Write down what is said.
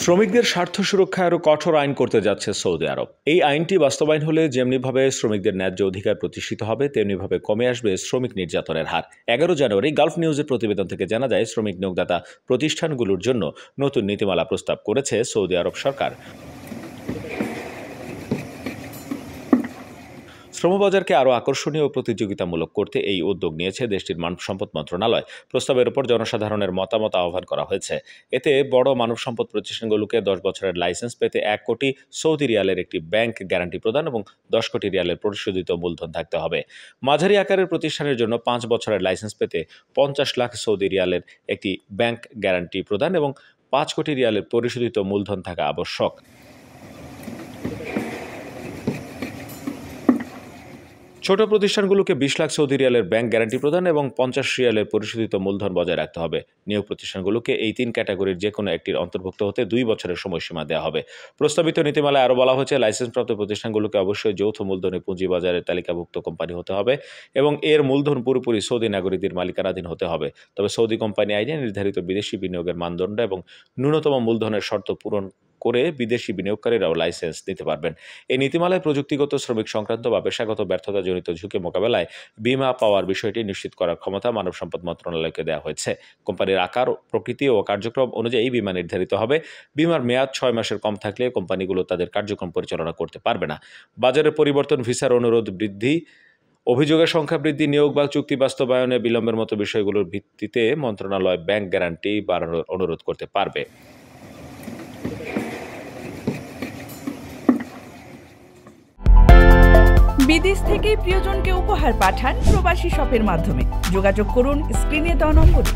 শ্রমিকদের স্বার্থ সুরক্ষায় আরও কঠোর আইন করতে যাচ্ছে সৌদি আরব। এই আইনটি বাস্তবায়ন হলে যেমনিভাবে শ্রমিকদের ন্যায্য অধিকার প্রতিষ্ঠিত হবে, তেমনিভাবে কমে আসবে শ্রমিক নির্যাতনের হার। 11 জানুয়ারি গালফ নিউজের প্রতিবেদন থেকে জানা যায়, শ্রমিক নিয়োগদাতা প্রতিষ্ঠানগুলোর জন্য নতুন নীতিমালা প্রস্তাব করেছে সৌদি আরব সরকার। শ্রমবাজারকে আরও আকর্ষণীয় ও প্রতিযোগিতামূলক করতে এই উদ্যোগ নিয়েছে দেশটির মানব সম্পদ মন্ত্রণালয়। প্রস্তাবের উপর জনসাধারণের মতামত আহ্বান করা হয়েছে। এতে বড় মানব সম্পদ প্রতিষ্ঠানগুলোকে 10 বছরের লাইসেন্স পেতে 1 কোটি সৌদি রিয়ালের একটি ব্যাংক গ্যারান্টি প্রদান এবং 10 কোটি রিয়ালের পরিশোধিত মূলধন থাকতে হবে। মাঝারি আকারের প্রতিষ্ঠানের জন্য 5 বছরের লাইসেন্স পেতে 50 লাখ সৌদি রিয়ালের একটি ব্যাংক গ্যারান্টি প্রদান এবং 5 কোটি রিয়ালের পরিশোধিত মূলধন থাকা আবশ্যক। ছোট প্রতিষ্ঠানগুলোকে 20 লাখ সৌদি রিয়ালের ব্যাংক গ্যারান্টি প্রদান এবং 50 রিয়ালের পরিশোধিত মূলধন বজায় রাখতে হবে। নিয়োগ প্রতিষ্ঠানগুলোকে এই 3 ক্যাটাগরির যে কোনো একটির অন্তর্ভুক্ত হতে 2 বছরের সময়সীমা দেওয়া হবে। প্রস্তাবিত নীতিমালায় আরও বলা হয়েছে, লাইসেন্সপ্রাপ্ত প্রতিষ্ঠানগুলোকে অবশ্যই যৌথ মূলধনে পুঁজিবাজারের তালিকাভুক্ত কোম্পানি হতে হবে এবং এর মূলধন পুরোপুরি সৌদি নাগরিকদের মালিকানাধীন হতে হবে। তবে সৌদি কোম্পানি আইনে নির্ধারিত বিদেশি বিনিয়োগের মানদণ্ড এবং ন্যূনতম মূলধনের শর্ত পূরণ করে বিদেশি বিনিয়োগকারীরাও লাইসেন্স নিতে পারবেন। এই নীতিমালায় প্রযুক্তিগত, শ্রমিক সংক্রান্ত বা পেশাগত ব্যর্থতাজনিত ঝুঁকি মোকাবেলায় বিমা পাওয়ার বিষয়টি নিশ্চিত করার ক্ষমতা মানব সম্পদ মন্ত্রণালয়কে দেওয়া হয়েছে। কোম্পানির আকার, প্রকৃতি ও কার্যক্রম অনুযায়ী বিমা নির্ধারিত হবে। বিমার মেয়াদ 6 মাসের কম থাকলে কোম্পানিগুলো তাদের কার্যক্রম পরিচালনা করতে পারবে না। বাজারের পরিবর্তন, ভিসার অনুরোধ বৃদ্ধি, অভিযোগের সংখ্যা বৃদ্ধি, নিয়োগ বা চুক্তি বাস্তবায়নে বিলম্বের মতো বিষয়গুলোর ভিত্তিতে মন্ত্রণালয় ব্যাংক গ্যারান্টি বাড়ানোর অনুরোধ করতে পারবে। বিদেশ থেকে প্রিয়জনকে উপহার পাঠান প্রবাসী শপের মাধ্যমে। যোগাযোগ করুন স্ক্রিনে দেওয়া নম্বরে।